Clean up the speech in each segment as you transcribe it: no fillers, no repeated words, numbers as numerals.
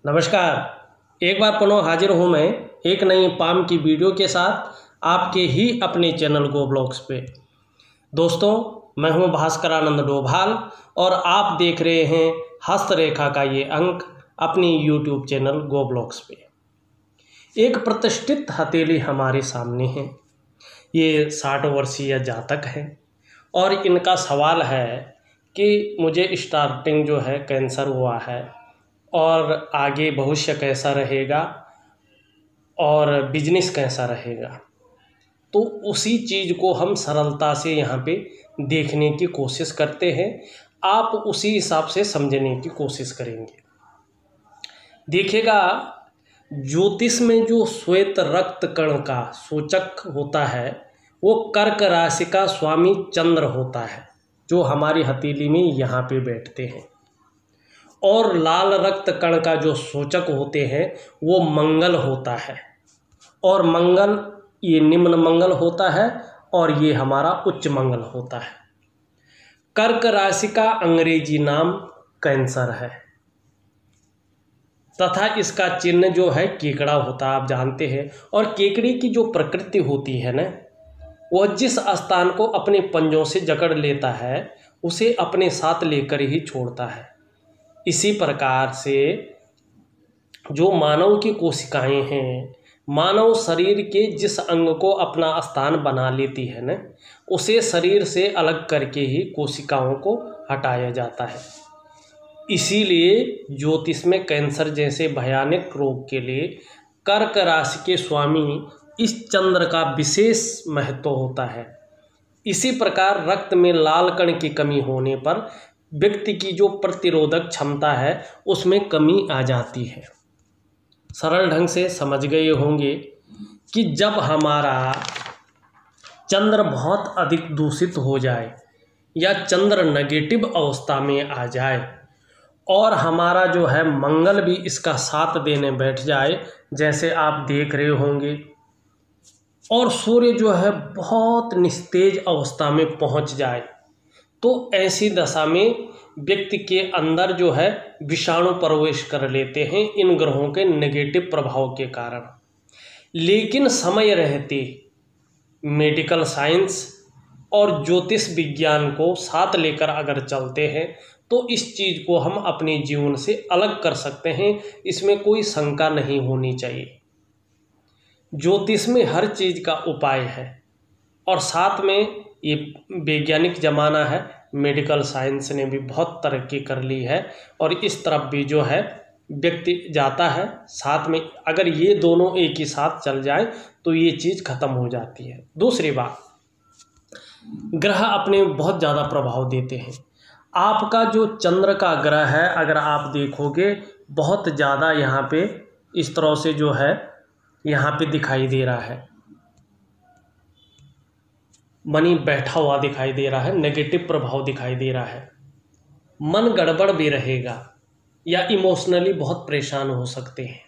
नमस्कार। एक बार पुनः हाजिर हूँ मैं एक नई पाम की वीडियो के साथ आपके ही अपने चैनल गो ब्लॉग्स पे। दोस्तों, मैं हूँ भास्कर आनंद डोभाल और आप देख रहे हैं हस्तरेखा का ये अंक अपनी यूट्यूब चैनल गो ब्लॉग्स पे। एक प्रतिष्ठित हथेली हमारे सामने है। ये 60 वर्षीय जातक है और इनका सवाल है कि मुझे स्टार्टिंग जो है कैंसर हुआ है और आगे भविष्य कैसा रहेगा और बिजनेस कैसा रहेगा। तो उसी चीज़ को हम सरलता से यहाँ पे देखने की कोशिश करते हैं। आप उसी हिसाब से समझने की कोशिश करेंगे। देखिएगा, ज्योतिष में जो श्वेत रक्त कण का सूचक होता है वो कर्क राशि का स्वामी चंद्र होता है, जो हमारी हथेली में यहाँ पे बैठते हैं। और लाल रक्त कण का जो सूचक होते हैं वो मंगल होता है, और मंगल ये निम्न मंगल होता है और ये हमारा उच्च मंगल होता है। कर्क राशि का अंग्रेजी नाम कैंसर है तथा इसका चिन्ह जो है केकड़ा होता है, आप जानते हैं। और केकड़े की जो प्रकृति होती है ना, वह जिस स्थान को अपने पंजों से जकड़ लेता है उसे अपने साथ लेकर ही छोड़ता है। इसी प्रकार से जो मानव की कोशिकाएं हैं, मानव शरीर के जिस अंग को अपना स्थान बना लेती है ना, उसे शरीर से अलग करके ही कोशिकाओं को हटाया जाता है। इसीलिए ज्योतिष में कैंसर जैसे भयानक रोग के लिए कर्क राशि के स्वामी इस चंद्र का विशेष महत्व होता है। इसी प्रकार रक्त में लाल कण की कमी होने पर व्यक्ति की जो प्रतिरोधक क्षमता है उसमें कमी आ जाती है। सरल ढंग से समझ गए होंगे कि जब हमारा चंद्र बहुत अधिक दूषित हो जाए या चंद्र नेगेटिव अवस्था में आ जाए और हमारा जो है मंगल भी इसका साथ देने बैठ जाए, जैसे आप देख रहे होंगे, और सूर्य जो है बहुत निस्तेज अवस्था में पहुंच जाए, तो ऐसी दशा में व्यक्ति के अंदर जो है विषाणु प्रवेश कर लेते हैं इन ग्रहों के नेगेटिव प्रभाव के कारण। लेकिन समय रहते मेडिकल साइंस और ज्योतिष विज्ञान को साथ लेकर अगर चलते हैं तो इस चीज़ को हम अपने जीवन से अलग कर सकते हैं। इसमें कोई शंका नहीं होनी चाहिए। ज्योतिष में हर चीज़ का उपाय है और साथ में ये वैज्ञानिक ज़माना है, मेडिकल साइंस ने भी बहुत तरक्की कर ली है और इस तरफ भी जो है व्यक्ति जाता है। साथ में अगर ये दोनों एक ही साथ चल जाए तो ये चीज़ ख़त्म हो जाती है। दूसरी बात, ग्रह अपने बहुत ज़्यादा प्रभाव देते हैं। आपका जो चंद्र का ग्रह है, अगर आप देखोगे बहुत ज़्यादा यहाँ पे इस तरह से जो है यहाँ पे दिखाई दे रहा है, मनी बैठा हुआ दिखाई दे रहा है, नेगेटिव प्रभाव दिखाई दे रहा है। मन गड़बड़ भी रहेगा या इमोशनली बहुत परेशान हो सकते हैं।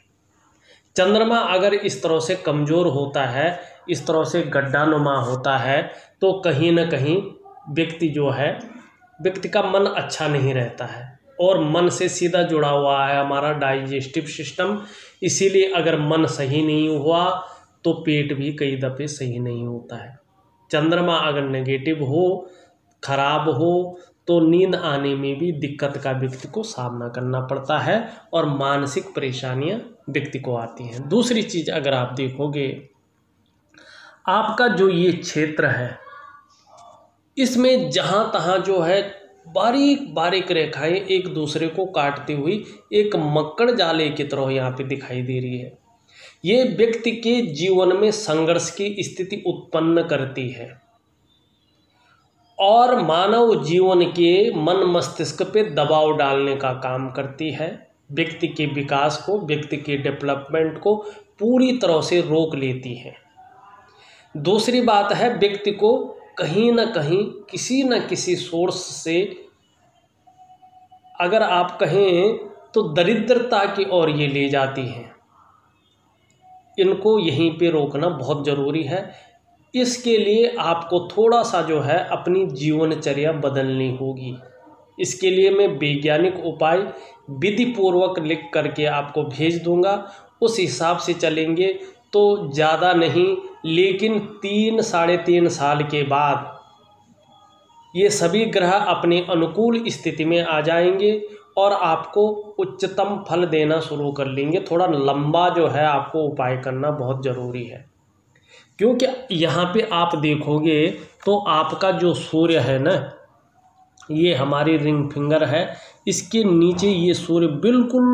चंद्रमा अगर इस तरह से कमज़ोर होता है, इस तरह से गड्ढानुमा होता है, तो कहीं ना कहीं व्यक्ति का मन अच्छा नहीं रहता है और मन से सीधा जुड़ा हुआ है हमारा डाइजेस्टिव सिस्टम। इसीलिए अगर मन सही नहीं हुआ तो पेट भी कई दफ़े सही नहीं होता है। चंद्रमा अगर नेगेटिव हो, खराब हो, तो नींद आने में भी दिक्कत का व्यक्ति को सामना करना पड़ता है और मानसिक परेशानियां व्यक्ति को आती हैं। दूसरी चीज़, अगर आप देखोगे आपका जो ये क्षेत्र है, इसमें जहाँ तहाँ जो है बारीक बारीक रेखाएं एक दूसरे को काटती हुई एक मक्कड़ जाले की तरह यहाँ पे दिखाई दे रही है। ये व्यक्ति के जीवन में संघर्ष की स्थिति उत्पन्न करती है और मानव जीवन के मन मस्तिष्क पे दबाव डालने का काम करती है। व्यक्ति के विकास को, व्यक्ति के डेवलपमेंट को पूरी तरह से रोक लेती है। दूसरी बात है, व्यक्ति को कहीं ना कहीं किसी न किसी सोर्स से, अगर आप कहें तो दरिद्रता की ओर ये ले जाती हैं। इनको यहीं पे रोकना बहुत ज़रूरी है। इसके लिए आपको थोड़ा सा जो है अपनी जीवनचर्या बदलनी होगी। इसके लिए मैं वैज्ञानिक उपाय विधि पूर्वक लिख करके आपको भेज दूंगा। उस हिसाब से चलेंगे तो ज़्यादा नहीं, लेकिन 3-3.5 साल के बाद ये सभी ग्रह अपने अनुकूल स्थिति में आ जाएंगे और आपको उच्चतम फल देना शुरू कर लेंगे। थोड़ा लंबा जो है आपको उपाय करना बहुत ज़रूरी है, क्योंकि यहाँ पे आप देखोगे तो आपका जो सूर्य है ना, ये हमारी रिंग फिंगर है, इसके नीचे ये सूर्य बिल्कुल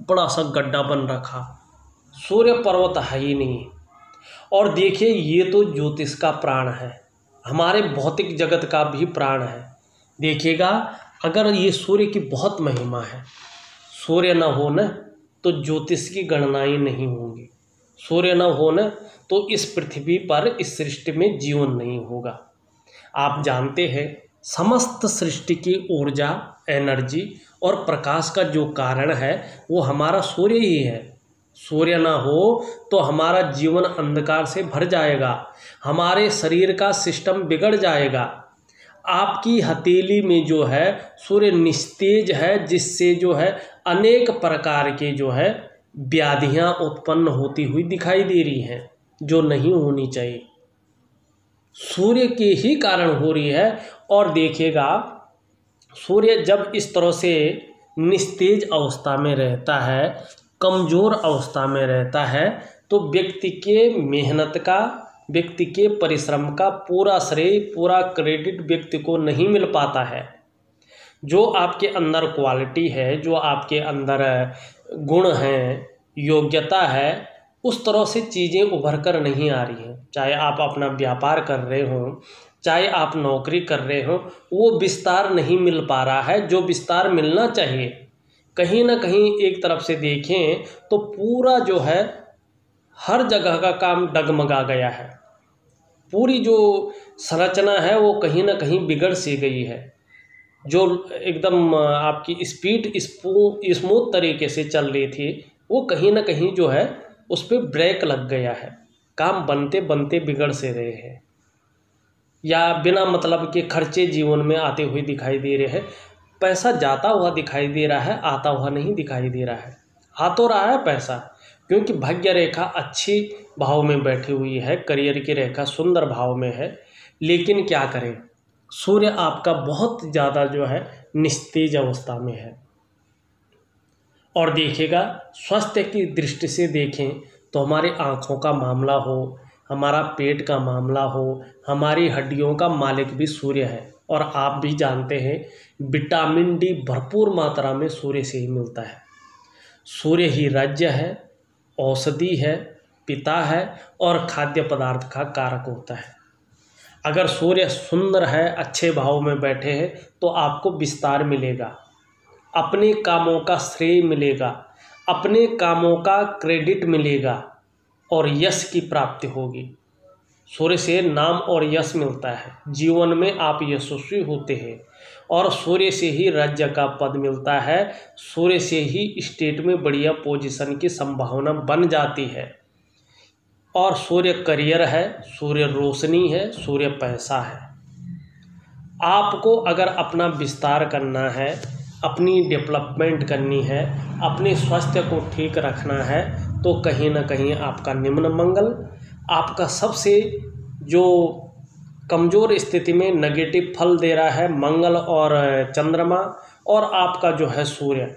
बड़ा सा गड्ढा बन रखा, सूर्य पर्वत है ही नहीं। और देखिए ये तो ज्योतिष का प्राण है, हमारे भौतिक जगत का भी प्राण है। देखिएगा अगर ये सूर्य की बहुत महिमा है, सूर्य न हो न तो ज्योतिष की गणनाएं नहीं होंगी, सूर्य न हो न तो इस पृथ्वी पर, इस सृष्टि में जीवन नहीं होगा। आप जानते हैं समस्त सृष्टि की ऊर्जा, एनर्जी और प्रकाश का जो कारण है वो हमारा सूर्य ही है। सूर्य ना हो तो हमारा जीवन अंधकार से भर जाएगा, हमारे शरीर का सिस्टम बिगड़ जाएगा। आपकी हथेली में जो है सूर्य निस्तेज है, जिससे जो है अनेक प्रकार के जो है व्याधियां उत्पन्न होती हुई दिखाई दे रही हैं, जो नहीं होनी चाहिए, सूर्य के ही कारण हो रही है। और देखिएगा सूर्य जब इस तरह से निस्तेज अवस्था में रहता है, कमज़ोर अवस्था में रहता है, तो व्यक्ति के मेहनत का, व्यक्ति के परिश्रम का पूरा श्रेय, पूरा क्रेडिट व्यक्ति को नहीं मिल पाता है। जो आपके अंदर क्वालिटी है, जो आपके अंदर गुण हैं, योग्यता है, उस तरह से चीज़ें उभर कर नहीं आ रही हैं। चाहे आप अपना व्यापार कर रहे हों, चाहे आप नौकरी कर रहे हों, वो विस्तार नहीं मिल पा रहा है जो विस्तार मिलना चाहिए। कहीं ना कहीं एक तरफ से देखें तो पूरा जो है हर जगह का काम डगमगा गया है, पूरी जो संरचना है वो कहीं ना कहीं बिगड़ सी गई है। जो एकदम आपकी स्पीड स्मूथ तरीके से चल रही थी, वो कहीं ना कहीं जो है उस पर ब्रेक लग गया है, काम बनते बनते बिगड़ से रहे हैं, या बिना मतलब के खर्चे जीवन में आते हुए दिखाई दे रहे हैं। पैसा जाता हुआ दिखाई दे रहा है, आता हुआ नहीं दिखाई दे रहा है। आ तो रहा है पैसा, क्योंकि भाग्य रेखा अच्छी भाव में बैठी हुई है, करियर की रेखा सुंदर भाव में है, लेकिन क्या करें, सूर्य आपका बहुत ज़्यादा जो है निस्तेज अवस्था में है। और देखिएगा स्वास्थ्य की दृष्टि से देखें तो हमारी आँखों का मामला हो, हमारा पेट का मामला हो, हमारी हड्डियों का मालिक भी सूर्य है। और आप भी जानते हैं विटामिन डी भरपूर मात्रा में सूर्य से ही मिलता है। सूर्य ही राज्य है, औषधि है, पिता है और खाद्य पदार्थ का कारक होता है। अगर सूर्य सुंदर है, अच्छे भाव में बैठे हैं, तो आपको विस्तार मिलेगा, अपने कामों का श्रेय मिलेगा, अपने कामों का क्रेडिट मिलेगा और यश की प्राप्ति होगी। सूर्य से नाम और यश मिलता है, जीवन में आप यशस्वी होते हैं, और सूर्य से ही राज्य का पद मिलता है, सूर्य से ही स्टेट में बढ़िया पोजीशन की संभावना बन जाती है। और सूर्य करियर है, सूर्य रोशनी है, सूर्य पैसा है। आपको अगर अपना विस्तार करना है, अपनी डेवलपमेंट करनी है, अपने स्वास्थ्य को ठीक रखना है, तो कहीं ना कहीं आपका निम्न मंगल, आपका सबसे जो कमज़ोर स्थिति में नेगेटिव फल दे रहा है मंगल और चंद्रमा, और आपका जो है सूर्य,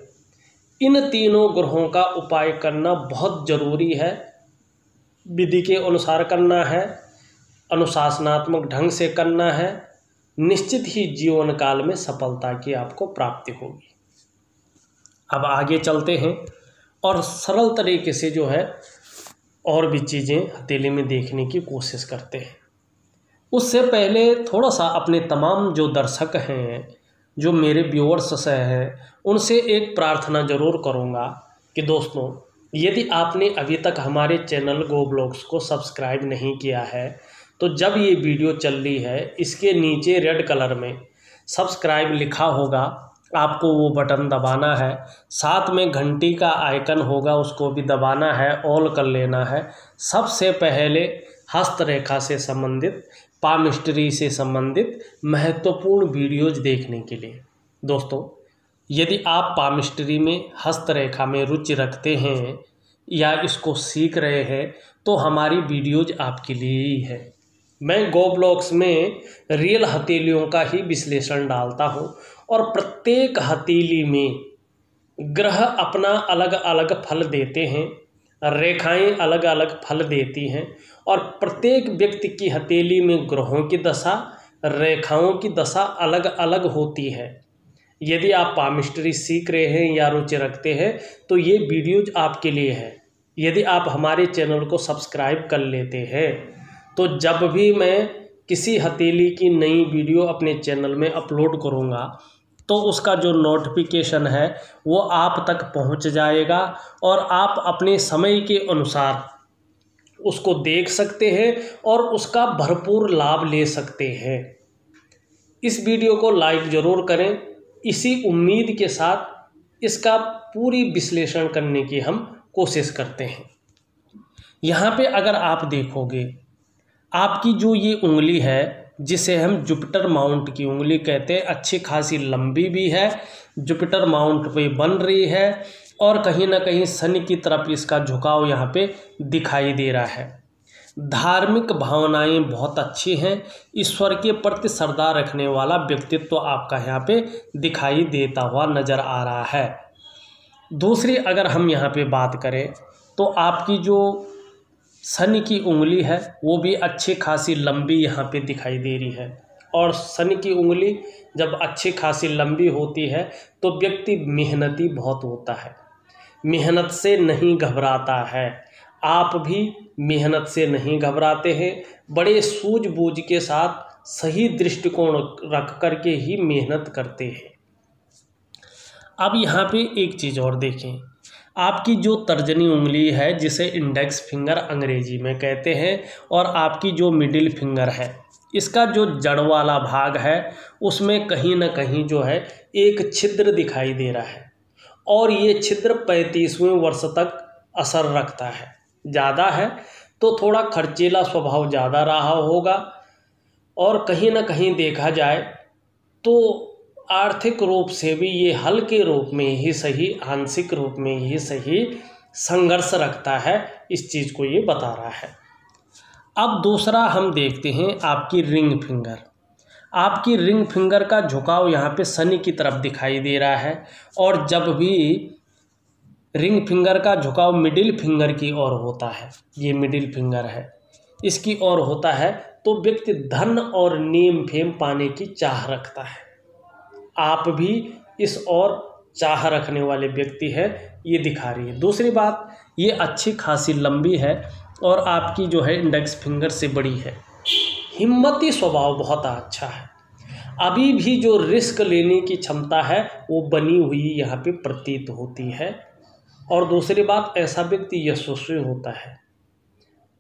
इन तीनों ग्रहों का उपाय करना बहुत ज़रूरी है। विधि के अनुसार करना है, अनुशासनात्मक ढंग से करना है, निश्चित ही जीवन काल में सफलता की आपको प्राप्ति होगी। अब आगे चलते हैं और सरल तरीके से जो है और भी चीज़ें हथेली में देखने की कोशिश करते हैं। उससे पहले थोड़ा सा अपने तमाम जो दर्शक हैं, जो मेरे व्यूअर्स हैं, उनसे एक प्रार्थना ज़रूर करूँगा कि दोस्तों, यदि आपने अभी तक हमारे चैनल गो ब्लॉग्स को सब्सक्राइब नहीं किया है, तो जब ये वीडियो चल रही है इसके नीचे रेड कलर में सब्सक्राइब लिखा होगा, आपको वो बटन दबाना है। साथ में घंटी का आइकन होगा, उसको भी दबाना है, ऑल कर लेना है। सबसे पहले हस्तरेखा से संबंधित, पामिस्ट्री से संबंधित महत्वपूर्ण वीडियोज देखने के लिए। दोस्तों, यदि आप पामिस्ट्री में हस्तरेखा में रुचि रखते हैं या इसको सीख रहे हैं तो हमारी वीडियोज आपके लिए ही है। मैं गो ब्लॉग्स में रियल हथेलियों का ही विश्लेषण डालता हूं और प्रत्येक हथेली में ग्रह अपना अलग अलग फल देते हैं, रेखाएं अलग अलग फल देती हैं और प्रत्येक व्यक्ति की हथेली में ग्रहों की दशा, रेखाओं की दशा अलग अलग होती है। यदि आप पामिस्ट्री सीख रहे हैं या रुचि रखते हैं तो ये वीडियोज आपके लिए है। यदि आप हमारे चैनल को सब्सक्राइब कर लेते हैं तो जब भी मैं किसी हथेली की नई वीडियो अपने चैनल में अपलोड करूँगा तो उसका जो नोटिफिकेशन है वो आप तक पहुंच जाएगा और आप अपने समय के अनुसार उसको देख सकते हैं और उसका भरपूर लाभ ले सकते हैं। इस वीडियो को लाइक ज़रूर करें। इसी उम्मीद के साथ इसका पूरी विश्लेषण करने की हम कोशिश करते हैं। यहाँ पे अगर आप देखोगे, आपकी जो ये उंगली है जिसे हम जुपिटर माउंट की उंगली कहते हैं, अच्छी खासी लंबी भी है, जुपिटर माउंट पे बन रही है और कहीं ना कहीं शनि की तरफ इसका झुकाव यहाँ पे दिखाई दे रहा है। धार्मिक भावनाएं बहुत अच्छी हैं, ईश्वर के प्रति श्रद्धा रखने वाला व्यक्तित्व तो आपका यहाँ पे दिखाई देता हुआ नज़र आ रहा है। दूसरी अगर हम यहाँ पे बात करें तो आपकी जो शनि की उंगली है वो भी अच्छी खासी लंबी यहाँ पे दिखाई दे रही है और शनि की उंगली जब अच्छी खासी लंबी होती है तो व्यक्ति मेहनती बहुत होता है, मेहनत से नहीं घबराता है। आप भी मेहनत से नहीं घबराते हैं, बड़े सूझबूझ के साथ सही दृष्टिकोण रख कर के ही मेहनत करते हैं। अब यहाँ पे एक चीज़ और देखें, आपकी जो तर्जनी उंगली है जिसे इंडेक्स फिंगर अंग्रेजी में कहते हैं और आपकी जो मिडिल फिंगर है, इसका जो जड़ वाला भाग है उसमें कहीं ना कहीं जो है एक छिद्र दिखाई दे रहा है और ये छिद्र 35वें वर्ष तक असर रखता है। ज़्यादा है तो थोड़ा खर्चीला स्वभाव ज़्यादा रहा होगा और कहीं ना कहीं देखा जाए तो आर्थिक रूप से भी ये हल्के रूप में ही सही, आंशिक रूप में ही सही संघर्ष रखता है। इस चीज़ को ये बता रहा है। अब दूसरा हम देखते हैं आपकी रिंग फिंगर। आपकी रिंग फिंगर का झुकाव यहाँ पे शनि की तरफ दिखाई दे रहा है और जब भी रिंग फिंगर का झुकाव मिडिल फिंगर की ओर होता है, ये मिडिल फिंगर है, इसकी ओर होता है तो व्यक्ति धन और नेम फेम पाने की चाह रखता है। आप भी इस ओर चाह रखने वाले व्यक्ति है, ये दिखा रही है। दूसरी बात, ये अच्छी खासी लंबी है और आपकी जो है इंडेक्स फिंगर से बड़ी है। हिम्मती स्वभाव बहुत अच्छा है, अभी भी जो रिस्क लेने की क्षमता है वो बनी हुई यहाँ पे प्रतीत होती है। और दूसरी बात, ऐसा व्यक्ति यशस्वी होता है,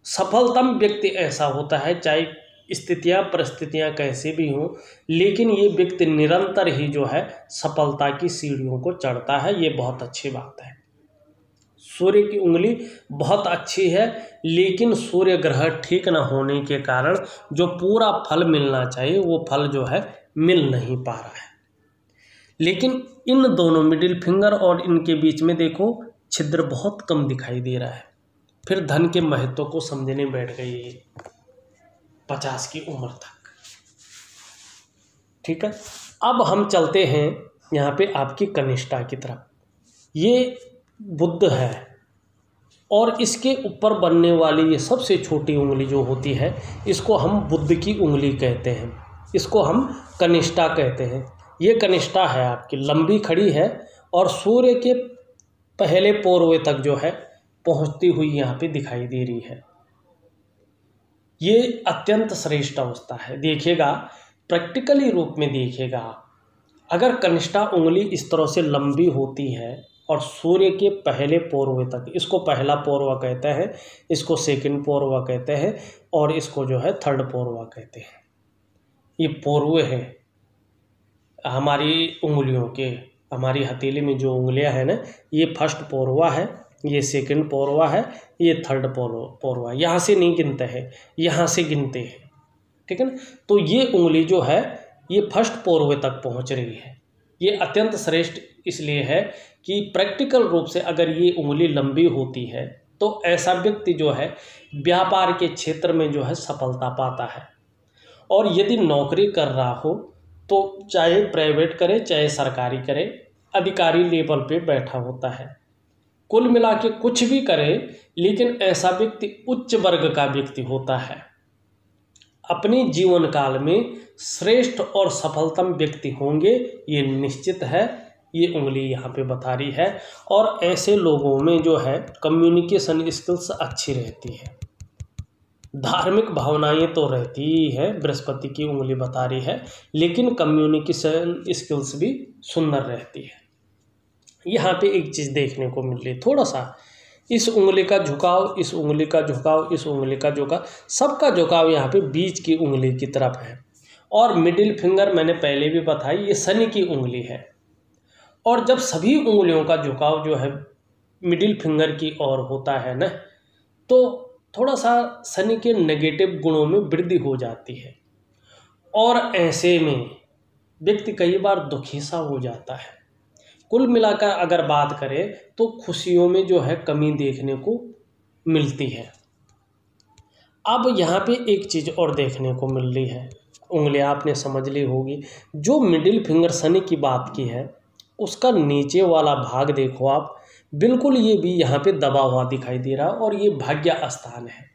सफलतम व्यक्ति ऐसा होता है, चाहे स्थितियां परिस्थितियां कैसे भी हों, लेकिन ये व्यक्ति निरंतर ही जो है सफलता की सीढ़ियों को चढ़ता है। ये बहुत अच्छी बात है। सूर्य की उंगली बहुत अच्छी है, लेकिन सूर्य ग्रह ठीक न होने के कारण जो पूरा फल मिलना चाहिए वो फल जो है मिल नहीं पा रहा है। लेकिन इन दोनों मिडिल फिंगर और इनके बीच में देखो छिद्र बहुत कम दिखाई दे रहा है। फिर धन के महत्व को समझने बैठ गई है 50 की उम्र तक। ठीक है, अब हम चलते हैं यहाँ पे आपकी कनिष्ठा की तरफ। ये बुध है और इसके ऊपर बनने वाली ये सबसे छोटी उंगली जो होती है इसको हम बुध की उंगली कहते हैं, इसको हम कनिष्ठा कहते हैं। ये कनिष्ठा है आपकी, लंबी खड़ी है और सूर्य के पहले पोरवे तक जो है पहुँचती हुई यहाँ पे दिखाई दे रही है। ये अत्यंत श्रेष्ठ अवस्था है। देखिएगा, प्रैक्टिकली रूप में देखिएगा, अगर कनिष्ठा उंगली इस तरह से लंबी होती है और सूर्य के पहले पोरवे तक, इसको पहला पोरवा कहते हैं, इसको सेकंड पोरवा कहते हैं और इसको जो है थर्ड पोरवा कहते हैं। ये पोरवे हैं हमारी उंगलियों के, हमारी हथेली में जो उंगलियां हैं ना, ये फर्स्ट पोरवा है, ये सेकंड पोरवा है, ये थर्ड पोरवा। यहाँ से नहीं गिनते हैं, यहाँ से गिनते हैं। ठीक है ना। तो ये उंगली जो है ये फर्स्ट पोरवे तक पहुँच रही है। ये अत्यंत श्रेष्ठ इसलिए है कि प्रैक्टिकल रूप से अगर ये उंगली लंबी होती है तो ऐसा व्यक्ति जो है व्यापार के क्षेत्र में जो है सफलता पाता है। और यदि नौकरी कर रहा हो तो चाहे प्राइवेट करे चाहे सरकारी करे, अधिकारी लेवल पे बैठा होता है। कुल मिला के कुछ भी करे, लेकिन ऐसा व्यक्ति उच्च वर्ग का व्यक्ति होता है। अपने जीवन काल में श्रेष्ठ और सफलतम व्यक्ति होंगे, ये निश्चित है। ये उंगली यहाँ पे बता रही है। और ऐसे लोगों में जो है कम्युनिकेशन स्किल्स अच्छी रहती है, धार्मिक भावनाएं तो रहती ही है, बृहस्पति की उंगली बता रही है, लेकिन कम्युनिकेशन स्किल्स भी सुंदर रहती है। यहाँ पे एक चीज़ देखने को मिल रही, थोड़ा सा इस उंगली का झुकाव, इस उंगली का झुकाव, इस उंगली का झुकाव, सबका झुकाव यहाँ पे बीच की उंगली की तरफ है। और मिडिल फिंगर मैंने पहले भी बताई, ये शनि की उंगली है। और जब सभी उंगलियों का झुकाव जो है मिडिल फिंगर की ओर होता है ना, तो थोड़ा सा शनि के नेगेटिव गुणों में वृद्धि हो जाती है। और ऐसे में व्यक्ति कई बार दुखी सा हो जाता है। कुल मिलाकर अगर बात करें तो खुशियों में जो है कमी देखने को मिलती है। अब यहाँ पे एक चीज़ और देखने को मिल रही है, उंगलियाँ आपने समझ ली होगी। जो मिडिल फिंगर शनि की बात की है, उसका नीचे वाला भाग देखो आप, बिल्कुल ये भी यहाँ पे दबा हुआ दिखाई दे रहा है। और ये भाग्य स्थान है,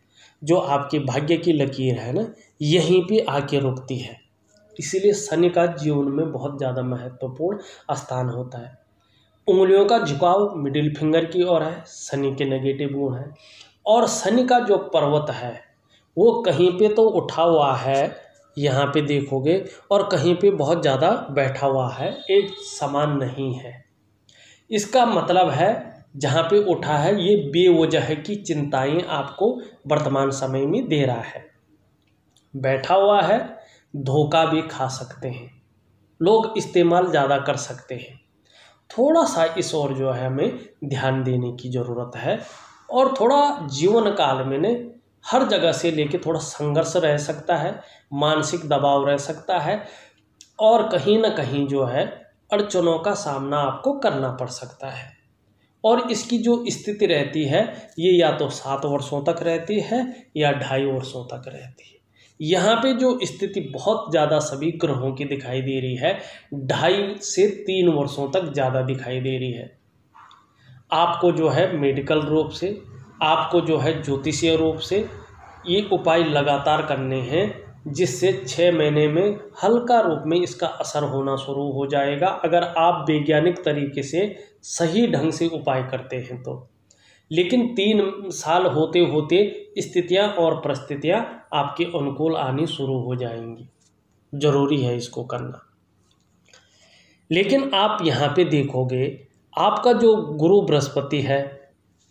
जो आपके भाग्य की लकीर है ना, यहीं पे आके रुकती है। इसीलिए शनि का जीवन में बहुत ज़्यादा महत्वपूर्ण स्थान होता है। उंगलियों का झुकाव मिडिल फिंगर की ओर है, शनि के नेगेटिव गुण है। और शनि का जो पर्वत है वो कहीं पे तो उठा हुआ है, यहाँ पे देखोगे, और कहीं पे बहुत ज़्यादा बैठा हुआ है, एक समान नहीं है। इसका मतलब है जहाँ पे उठा है ये बेवजह की चिंताएं आपको वर्तमान समय में दे रहा है। बैठा हुआ है, धोखा भी खा सकते हैं लोग, इस्तेमाल ज़्यादा कर सकते हैं। थोड़ा सा इस ओर जो है हमें ध्यान देने की ज़रूरत है। और थोड़ा जीवन काल में ने हर जगह से लेके थोड़ा संघर्ष रह सकता है, मानसिक दबाव रह सकता है, और कहीं ना कहीं जो है अड़चनों का सामना आपको करना पड़ सकता है। और इसकी जो स्थिति रहती है ये या तो 7 वर्षों तक रहती है या 2.5 वर्षों तक रहती है। यहाँ पे जो स्थिति बहुत ज़्यादा सभी ग्रहों की दिखाई दे रही है, 2.5 से 3 वर्षों तक ज़्यादा दिखाई दे रही है। आपको जो है मेडिकल रूप से, आपको जो है ज्योतिषीय रूप से ये उपाय लगातार करने हैं, जिससे 6 महीने में हल्का रूप में इसका असर होना शुरू हो जाएगा, अगर आप वैज्ञानिक तरीके से सही ढंग से उपाय करते हैं तो। लेकिन 3 साल होते होते स्थितियां और परिस्थितियां आपके अनुकूल आनी शुरू हो जाएंगी। जरूरी है इसको करना। लेकिन आप यहाँ पे देखोगे, आपका जो गुरु बृहस्पति है,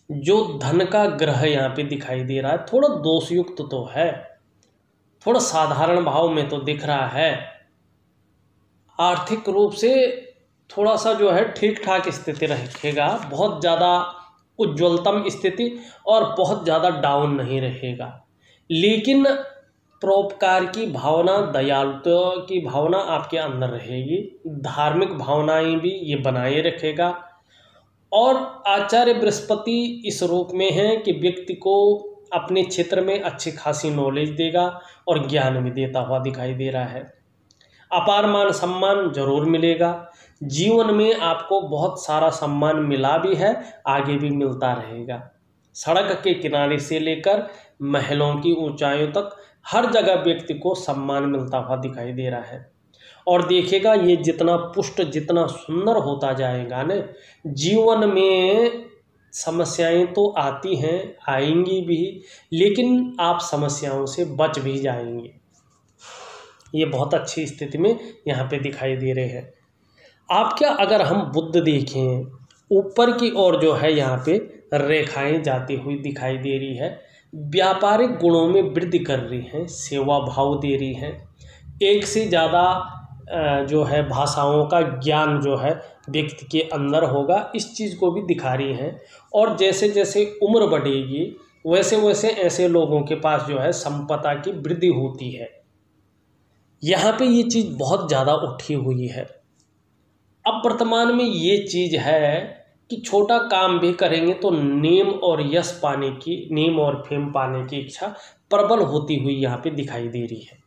जो धन का ग्रह यहाँ पे दिखाई दे रहा है, थोड़ा दोषयुक्त तो है, थोड़ा साधारण भाव में तो दिख रहा है। आर्थिक रूप से थोड़ा सा जो है ठीक ठाक स्थिति रखेगा, बहुत ज़्यादा उज्ज्वलतम स्थिति और बहुत ज़्यादा डाउन नहीं रहेगा। लेकिन परोपकार की भावना, दयालुता की भावना आपके अंदर रहेगी, धार्मिक भावनाएं भी ये बनाए रखेगा। और आचार्य बृहस्पति इस रूप में है कि व्यक्ति को अपने क्षेत्र में अच्छी खासी नॉलेज देगा और ज्ञान भी देता हुआ दिखाई दे रहा है। अपार मान सम्मान जरूर मिलेगा, जीवन में आपको बहुत सारा सम्मान मिला भी है, आगे भी मिलता रहेगा। सड़क के किनारे से लेकर महलों की ऊंचाइयों तक हर जगह व्यक्ति को सम्मान मिलता हुआ दिखाई दे रहा है। और देखिएगा ये जितना पुष्ट, जितना सुंदर होता जाएगा ना, जीवन में समस्याएं तो आती हैं, आएंगी भी, लेकिन आप समस्याओं से बच भी जाएंगे। ये बहुत अच्छी स्थिति में यहाँ पे दिखाई दे रहे हैं। आप क्या, अगर हम बुध देखें, ऊपर की ओर जो है यहाँ पे रेखाएं जाती हुई दिखाई दे रही है, व्यापारिक गुणों में वृद्धि कर रही हैं, सेवा भाव दे रही हैं, एक से ज़्यादा जो है भाषाओं का ज्ञान जो है व्यक्ति के अंदर होगा, इस चीज़ को भी दिखा रही हैं। और जैसे जैसे उम्र बढ़ेगी वैसे वैसे ऐसे लोगों के पास जो है संपदा की वृद्धि होती है। यहाँ पे ये चीज़ बहुत ज़्यादा उठी हुई है। अब वर्तमान में ये चीज़ है कि छोटा काम भी करेंगे तो नेम और यश पाने की, नेम और फेम पाने की इच्छा प्रबल होती हुई यहाँ पे दिखाई दे रही है।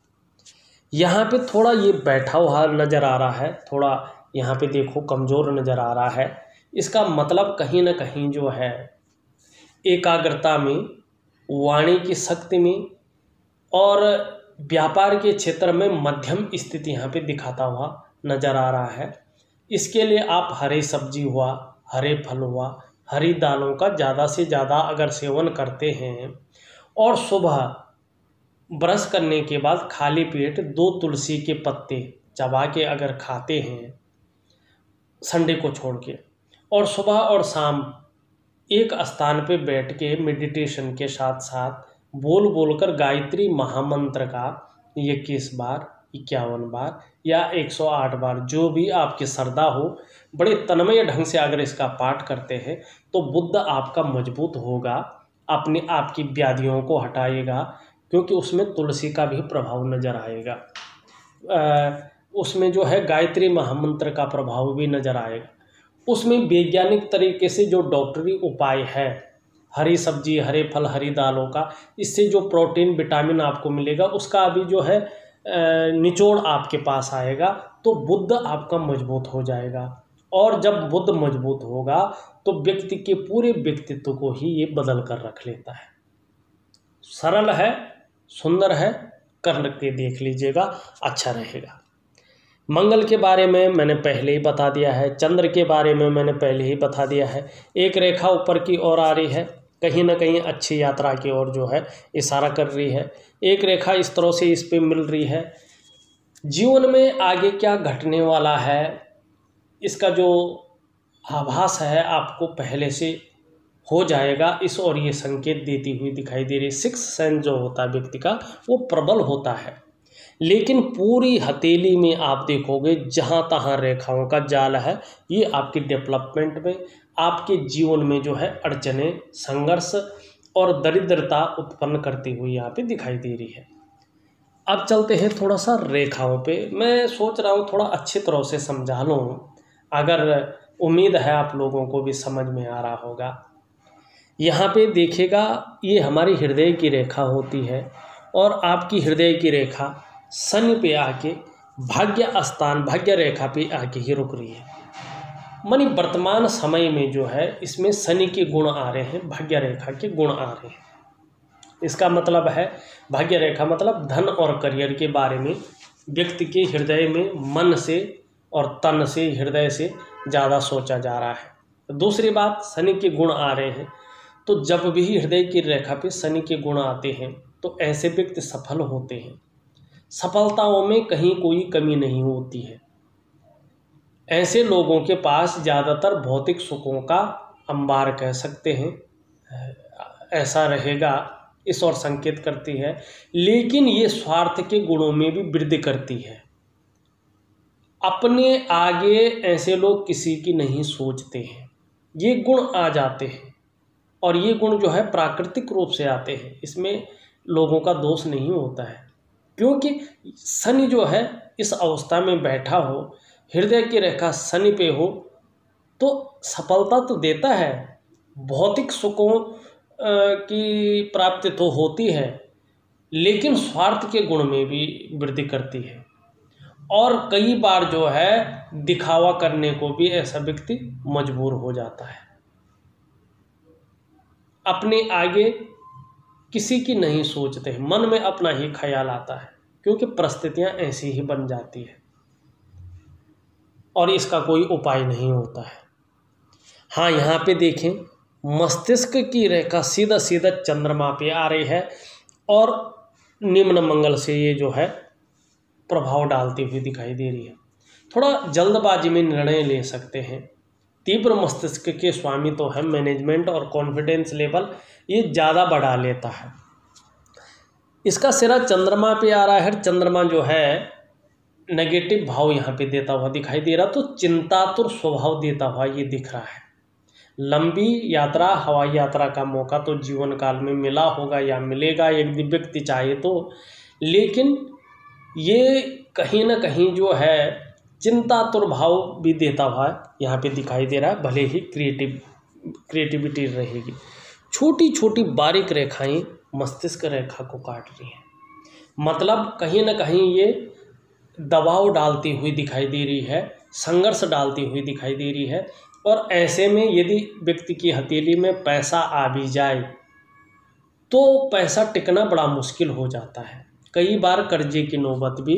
यहाँ पे थोड़ा ये बैठा हुआ नज़र आ रहा है, थोड़ा यहाँ पे देखो कमज़ोर नज़र आ रहा है। इसका मतलब कहीं ना कहीं जो है एकाग्रता में, वाणी की शक्ति में और व्यापार के क्षेत्र में मध्यम स्थिति यहाँ पे दिखाता हुआ नज़र आ रहा है। इसके लिए आप हरी सब्जी हुआ, हरे फल हुआ, हरी दालों का ज़्यादा से ज़्यादा अगर सेवन करते हैं और सुबह ब्रश करने के बाद खाली पेट 2 तुलसी के पत्ते चबा के अगर खाते हैं संडे को छोड़ के, और सुबह और शाम एक स्थान पे बैठ के मेडिटेशन के साथ साथ बोल बोलकर गायत्री महामंत्र का 21 बार, 51 बार या 108 बार, जो भी आपकी श्रद्धा हो, बड़े तन्मय ढंग से अगर इसका पाठ करते हैं तो बुद्ध आपका मजबूत होगा, अपने आपकी व्याधियों को हटाएगा, क्योंकि उसमें तुलसी का भी प्रभाव नज़र आएगा। उसमें जो है गायत्री महामंत्र का प्रभाव भी नज़र आएगा। उसमें वैज्ञानिक तरीके से जो डॉक्टरी उपाय है, हरी सब्जी, हरे फल, हरी दालों का, इससे जो प्रोटीन विटामिन आपको मिलेगा उसका अभी जो है निचोड़ आपके पास आएगा, तो बुद्ध आपका मजबूत हो जाएगा। और जब बुद्ध मजबूत होगा तो व्यक्ति के पूरे व्यक्तित्व को ही ये बदल कर रख लेता है। सरल है, सुंदर है, करके देख लीजिएगा, अच्छा रहेगा। मंगल के बारे में मैंने पहले ही बता दिया है, चंद्र के बारे में मैंने पहले ही बता दिया है। एक रेखा ऊपर की ओर आ रही है, कहीं ना कहीं अच्छी यात्रा की ओर जो है इशारा कर रही है। एक रेखा इस तरह से इस पे मिल रही है। जीवन में आगे क्या घटने वाला है इसका जो आभास है आपको पहले से हो जाएगा, इस और ये संकेत देती हुई दिखाई दे रही। 6th सेंस जो होता है व्यक्ति का वो प्रबल होता है, लेकिन पूरी हथेली में आप देखोगे जहाँ तहाँ रेखाओं का जाल है। ये आपकी डेवलपमेंट में, आपके जीवन में जो है अड़चने, संघर्ष और दरिद्रता उत्पन्न करती हुई यहाँ पे दिखाई दे रही है। अब चलते हैं थोड़ा सा रेखाओं पे। मैं सोच रहा हूँ थोड़ा अच्छी तरह से समझा लूँ, अगर उम्मीद है आप लोगों को भी समझ में आ रहा होगा। यहाँ पे देखिएगा ये हमारी हृदय की रेखा होती है और आपकी हृदय की रेखा शनि पे आके भाग्य स्थान, भाग्य रेखा पे आके ही रुक रही है। मानी वर्तमान समय में जो है इसमें शनि के गुण आ रहे हैं, भाग्य रेखा के गुण आ रहे हैं। इसका मतलब है भाग्य रेखा मतलब धन और करियर के बारे में व्यक्ति के हृदय में मन से और तन से, हृदय से ज़्यादा सोचा जा रहा है। दूसरी बात, शनि के गुण आ रहे हैं, तो जब भी हृदय की रेखा पे शनि के गुण आते हैं तो ऐसे व्यक्ति सफल होते हैं। सफलताओं में कहीं कोई कमी नहीं होती है। ऐसे लोगों के पास ज़्यादातर भौतिक सुखों का अंबार कह सकते हैं, ऐसा रहेगा, इस और संकेत करती है। लेकिन ये स्वार्थ के गुणों में भी वृद्धि करती है। अपने आगे ऐसे लोग किसी की नहीं सोचते हैं, ये गुण आ जाते हैं और ये गुण जो है प्राकृतिक रूप से आते हैं, इसमें लोगों का दोष नहीं होता है। क्योंकि शनि जो है इस अवस्था में बैठा हो, हृदय की रेखा शनि पे हो, तो सफलता तो देता है, भौतिक सुखों की प्राप्ति तो होती है, लेकिन स्वार्थ के गुण में भी वृद्धि करती है। और कई बार जो है दिखावा करने को भी ऐसा व्यक्ति मजबूर हो जाता है। अपने आगे किसी की नहीं सोचते हैं, मन में अपना ही ख्याल आता है, क्योंकि परिस्थितियां ऐसी ही बन जाती है और इसका कोई उपाय नहीं होता है। हाँ, यहाँ पे देखें मस्तिष्क की रेखा सीधा सीधा चंद्रमा पे आ रही है और निम्न मंगल से ये जो है प्रभाव डालती हुई दिखाई दे रही है। थोड़ा जल्दबाजी में निर्णय ले सकते हैं। तीव्र मस्तिष्क के स्वामी तो है, मैनेजमेंट और कॉन्फिडेंस लेवल ये ज़्यादा बढ़ा लेता है। इसका सिरा चंद्रमा पे आ रहा है। चंद्रमा जो है नेगेटिव भाव यहाँ पे देता हुआ दिखाई दे रहा, तो चिंतातुर स्वभाव देता हुआ ये दिख रहा है। लंबी यात्रा, हवाई यात्रा का मौका तो जीवन काल में मिला होगा या मिलेगा यदि व्यक्ति चाहे तो, लेकिन ये कहीं ना कहीं जो है चिंतातुर भाव भी देता हुआ यहाँ पे दिखाई दे रहा है, भले ही क्रिएटिविटी रहेगी। छोटी छोटी बारीक रेखाएं मस्तिष्क रेखा को काट रही हैं, मतलब कहीं ना कहीं ये दबाव डालती हुई दिखाई दे रही है, संघर्ष डालती हुई दिखाई दे रही है। और ऐसे में यदि व्यक्ति की हथेली में पैसा आ भी जाए तो पैसा टिकना बड़ा मुश्किल हो जाता है। कई बार कर्जे की नौबत भी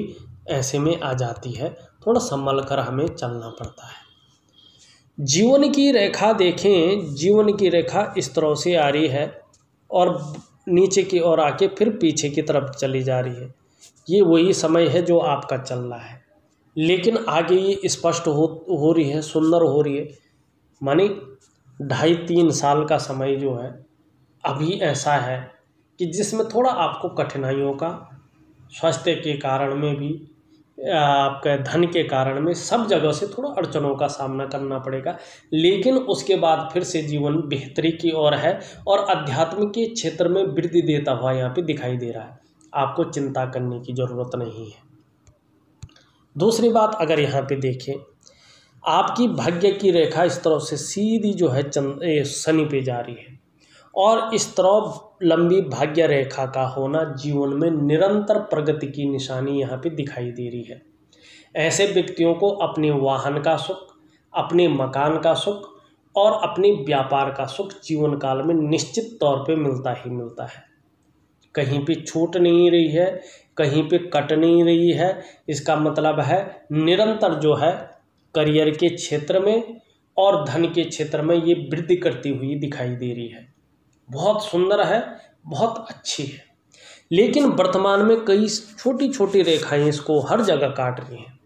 ऐसे में आ जाती है, थोड़ा संभल कर हमें चलना पड़ता है। जीवन की रेखा देखें, जीवन की रेखा इस तरह से आ रही है और नीचे की ओर आके फिर पीछे की तरफ चली जा रही है। ये वही समय है जो आपका चल रहा है, लेकिन आगे ये स्पष्ट हो रही है, सुंदर हो रही है। मानी 2.5-3 साल का समय जो है अभी ऐसा है कि जिसमें थोड़ा आपको कठिनाइयों का, स्वास्थ्य के कारण में भी, आपके धन के कारण में, सब जगह से थोड़ा अड़चनों का सामना करना पड़ेगा। लेकिन उसके बाद फिर से जीवन बेहतरी की ओर है और अध्यात्म के क्षेत्र में वृद्धि देता हुआ यहाँ पे दिखाई दे रहा है। आपको चिंता करने की ज़रूरत नहीं है। दूसरी बात, अगर यहाँ पे देखें, आपकी भाग्य की रेखा इस तरह से सीधी जो है शनि पे जा रही है और इस तरह लंबी भाग्य रेखा का होना जीवन में निरंतर प्रगति की निशानी यहाँ पे दिखाई दे रही है। ऐसे व्यक्तियों को अपने वाहन का सुख, अपने मकान का सुख और अपने व्यापार का सुख जीवन काल में निश्चित तौर पे मिलता ही मिलता है। कहीं पे छूट नहीं रही है, कहीं पे कट नहीं रही है। इसका मतलब है निरंतर जो है करियर के क्षेत्र में और धन के क्षेत्र में ये वृद्धि करती हुई दिखाई दे रही है। बहुत सुंदर है, बहुत अच्छी है। लेकिन वर्तमान में कई छोटी छोटी रेखाएं इसको हर जगह काट रही हैं।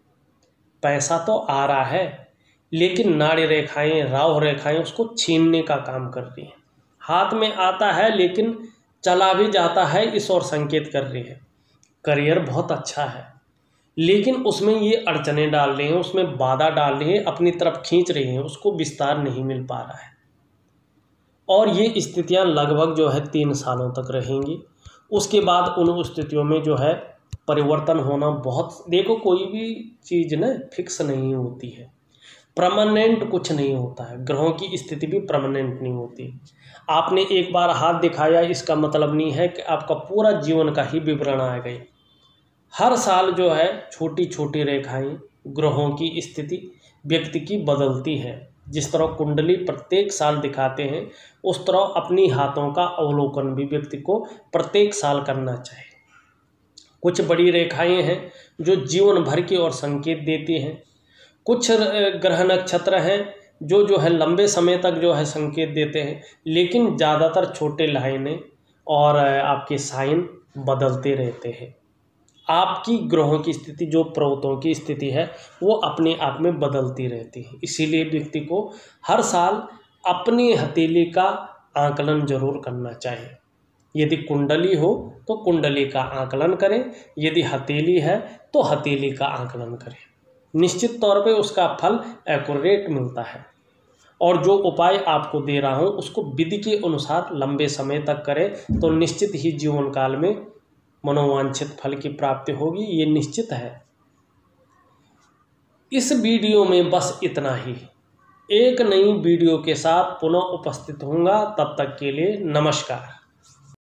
पैसा तो आ रहा है, लेकिन नाड़ी रेखाएं, राहु रेखाएं उसको छीनने का काम कर रही हैं। हाथ में आता है लेकिन चला भी जाता है, इस ओर संकेत कर रही है। करियर बहुत अच्छा है, लेकिन उसमें ये अड़चनें डाल रही हैं, उसमें बाधा डाल रही हैं, अपनी तरफ खींच रही हैं, उसको विस्तार नहीं मिल पा रहा है। और ये स्थितियां लगभग जो है 3 सालों तक रहेंगी। उसके बाद उन स्थितियों में जो है परिवर्तन होना बहुत, देखो कोई भी चीज़ ना फिक्स नहीं होती है, परमानेंट कुछ नहीं होता है। ग्रहों की स्थिति भी परमानेंट नहीं होती। आपने एक बार हाथ दिखाया इसका मतलब नहीं है कि आपका पूरा जीवन का ही विवरण आ गई। हर साल जो है छोटी छोटी रेखाएं, ग्रहों की स्थिति व्यक्ति की बदलती है। जिस तरह कुंडली प्रत्येक साल दिखाते हैं, उस तरह अपनी हाथों का अवलोकन भी व्यक्ति को प्रत्येक साल करना चाहिए। कुछ बड़ी रेखाएं हैं जो जीवन भर की ओर संकेत देती हैं। कुछ ग्रह नक्षत्र हैं जो है लंबे समय तक जो है संकेत देते हैं, लेकिन ज़्यादातर छोटे लाइनें और आपके साइन बदलते रहते हैं। आपकी ग्रहों की स्थिति, जो पर्वतों की स्थिति है, वो अपने आप में बदलती रहती है। इसीलिए व्यक्ति को हर साल अपनी हथेली का आकलन जरूर करना चाहिए। यदि कुंडली हो तो कुंडली का आकलन करें, यदि हथेली है तो हथेली का आकलन करें। निश्चित तौर पे उसका फल एक्यूरेट मिलता है। और जो उपाय आपको दे रहा हूँ उसको विधि के अनुसार लंबे समय तक करें तो निश्चित ही जीवन काल में मनोवांछित फल की प्राप्ति होगी, ये निश्चित है। इस वीडियो में बस इतना ही। एक नई वीडियो के साथ पुनः उपस्थित होऊंगा, तब तक के लिए नमस्कार।